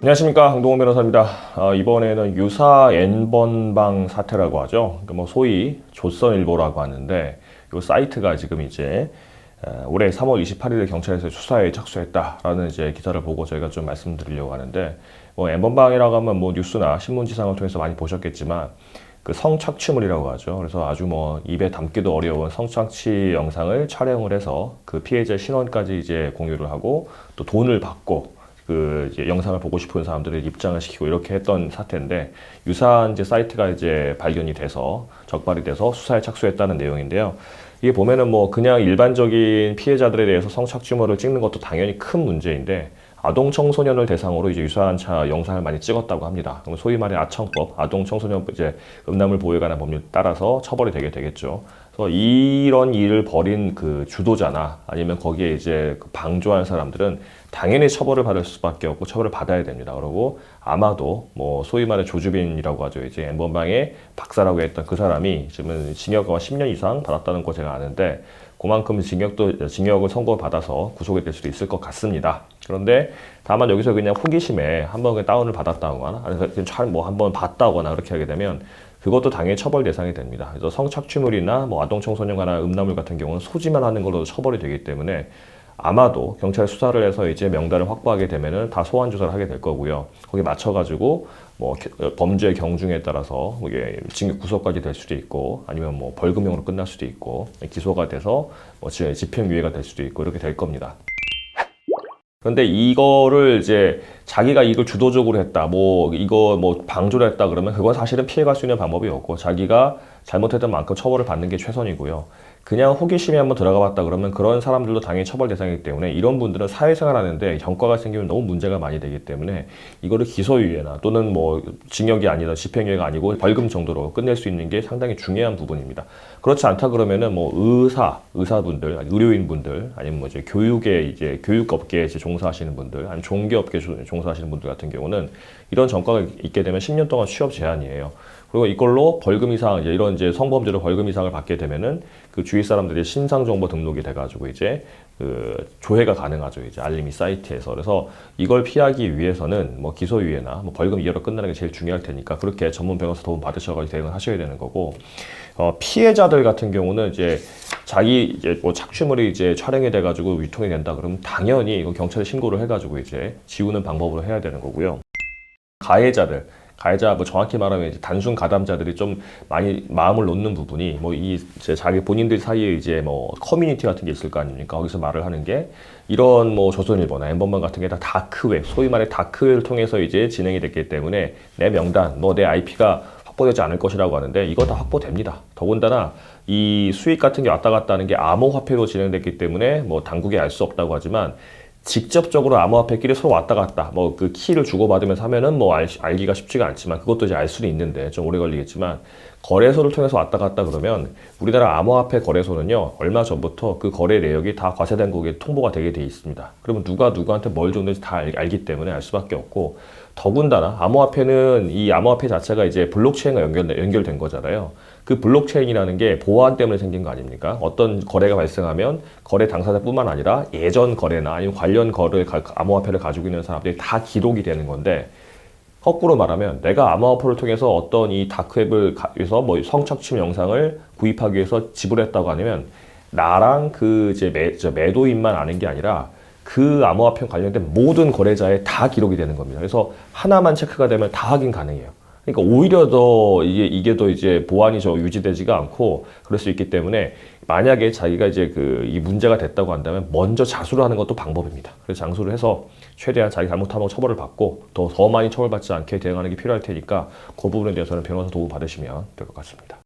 안녕하십니까, 강동원 변호사입니다. 이번에는 유사 N번방 사태라고 하죠. 그러니까 뭐 소위 조선일보라고 하는데 이 사이트가 지금 이제 올해 3월 28일에 경찰에서 수사에 착수했다라는 이제 기사를 보고 저희가 좀 말씀드리려고 하는데, 뭐 N번방이라고 하면 뭐 뉴스나 신문지상을 통해서 많이 보셨겠지만 그 성착취물이라고 하죠. 그래서 아주 뭐 입에 담기도 어려운 성착취 영상을 촬영을 해서 그 피해자 신원까지 이제 공유를 하고 또 돈을 받고 그 이제 영상을 보고 싶은 사람들을 입장을 시키고 이렇게 했던 사태인데, 유사한 이제 사이트가 이제 발견이 돼서 적발이 돼서 수사에 착수했다는 내용인데요. 이게 보면은 뭐 그냥 일반적인 피해자들에 대해서 성착취물을 찍는 것도 당연히 큰 문제인데, 아동 청소년을 대상으로 이제 유사한 영상을 많이 찍었다고 합니다. 그럼 소위 말해 아청법, 아동 청소년 이제 음란물 보호에 관한 법률 따라서 처벌이 되겠죠. 그래서 이런 일을 벌인 그 주도자나 아니면 거기에 이제 방조한 사람들은 당연히 처벌을 받을 수밖에 없고 처벌을 받아야 됩니다. 그리고 아마도 뭐 소위 말해 조주빈이라고 하죠. 이제 N번방의 박사라고 했던 그 사람이 지금 징역과 10년 이상 받았다는 거 제가 아는데, 그만큼 징역을 선고받아서 구속이 될 수도 있을 것 같습니다. 그런데 다만 여기서 그냥 호기심에 한번 그냥 다운을 받았다거나 아니면 뭐 한번 봤다거나 그렇게 하게 되면 그것도 당연히 처벌 대상이 됩니다. 그래서 성착취물이나 뭐 아동 청소년 관한 음란물 같은 경우는 소지만 하는 걸로 처벌이 되기 때문에 아마도 경찰 수사를 해서 이제 명단을 확보하게 되면은 다 소환 조사를 하게 될 거고요. 거기에 맞춰가지고 뭐 범죄 경중에 따라서 이게 징역 구속까지 될 수도 있고 아니면 뭐 벌금형으로 끝날 수도 있고 기소가 돼서 뭐 집행유예가 될 수도 있고 이렇게 될 겁니다. 그런데 이거를 이제 자기가 이걸 주도적으로 했다, 뭐 이거 뭐 방조를 했다 그러면 그건 사실은 피해갈 수 있는 방법이 없고 자기가 잘못했던 만큼 처벌을 받는 게 최선이고요. 그냥 호기심에 한번 들어가 봤다 그러면 그런 사람들도 당연히 처벌 대상이기 때문에 이런 분들은 사회생활 하는데 경과가 생기면 너무 문제가 많이 되기 때문에 이거를 기소유예나 또는 뭐 징역이 아니라 집행유예가 아니고 벌금 정도로 끝낼 수 있는 게 상당히 중요한 부분입니다. 그렇지 않다 그러면은 뭐 의사분들, 의료인분들 아니면 뭐 이제 교육업계에 이제 종사하시는 분들 아니면 종교업계에 종사하시는 분들 같은 경우는 이런 전과가 있게 되면 10년 동안 취업 제한이에요. 그리고 이걸로 벌금 이상, 이런 이제 성범죄로 벌금 이상을 받게 되면은 그 주위 사람들이 신상정보 등록이 돼가지고 이제 그 조회가 가능하죠. 이제 알림이 사이트에서. 그래서 이걸 피하기 위해서는 뭐 기소유예나 뭐 벌금 이하로 끝나는 게 제일 중요할 테니까 그렇게 전문 변호사 도움 받으셔가지고 대응을 하셔야 되는 거고, 피해자들 같은 경우는 이제 자기 이제 뭐 착취물이 이제 촬영이 돼가지고 유통이 된다 그러면 당연히 이거 경찰에 신고를 해가지고 이제 지우는 방법으로 해야 되는 거고요. 가해자, 뭐 정확히 말하면 이제 단순 가담자들이 좀 많이 마음을 놓는 부분이 뭐 이제 자기 본인들 사이에 이제 뭐 커뮤니티 같은 게 있을 거 아닙니까? 거기서 말을 하는 게 이런 뭐 조선일보나 N번방 같은 게 다 다크웹, 소위 말해 다크웹을 통해서 이제 진행이 됐기 때문에 내 명단, 뭐 내 IP가 확보되지 않을 것이라고 하는데 이거 다 확보됩니다. 더군다나 이 수익 같은 게 왔다 갔다 하는 게 암호화폐로 진행됐기 때문에 뭐 당국이 알 수 없다고 하지만 직접적으로 암호화폐끼리 서로 왔다 갔다 뭐 그 키를 주고받으면서 하면은 뭐 알기가 쉽지가 않지만 그것도 이제 알 수는 있는데 좀 오래 걸리겠지만, 거래소를 통해서 왔다 갔다 그러면 우리나라 암호화폐 거래소는요 얼마 전부터 그 거래 내역이 다 과세당국에 통보가 되게 돼 있습니다. 그러면 누가 누구한테 뭘 줬는지 다 알기 때문에 알 수밖에 없고, 더군다나 암호화폐는 이 암호화폐 자체가 이제 블록체인과 연결된 거잖아요. 그 블록체인이라는 게 보안 때문에 생긴 거 아닙니까? 어떤 거래가 발생하면 거래 당사자뿐만 아니라 예전 거래나 아니면 관련 암호화폐를 가지고 있는 사람들이 다 기록이 되는 건데, 거꾸로 말하면 내가 암호화폐를 통해서 어떤 이 다크웹을 위해서 뭐 성착취 영상을 구입하기 위해서 지불했다고 하면 나랑 그 이제 매도인만 아는 게 아니라 그 암호화폐 관련된 모든 거래자에 다 기록이 되는 겁니다. 그래서 하나만 체크가 되면 다 확인 가능해요. 그러니까 오히려 더 이게 더 이제 보안이 유지되지가 않고 그럴 수 있기 때문에, 만약에 자기가 이제 이 문제가 됐다고 한다면 먼저 자수를 하는 것도 방법입니다. 그래서 장수를 해서 최대한 자기 잘못하면 처벌을 받고 더 많이 처벌받지 않게 대응하는 게 필요할 테니까 그 부분에 대해서는 변호사 도움 받으시면 될 것 같습니다.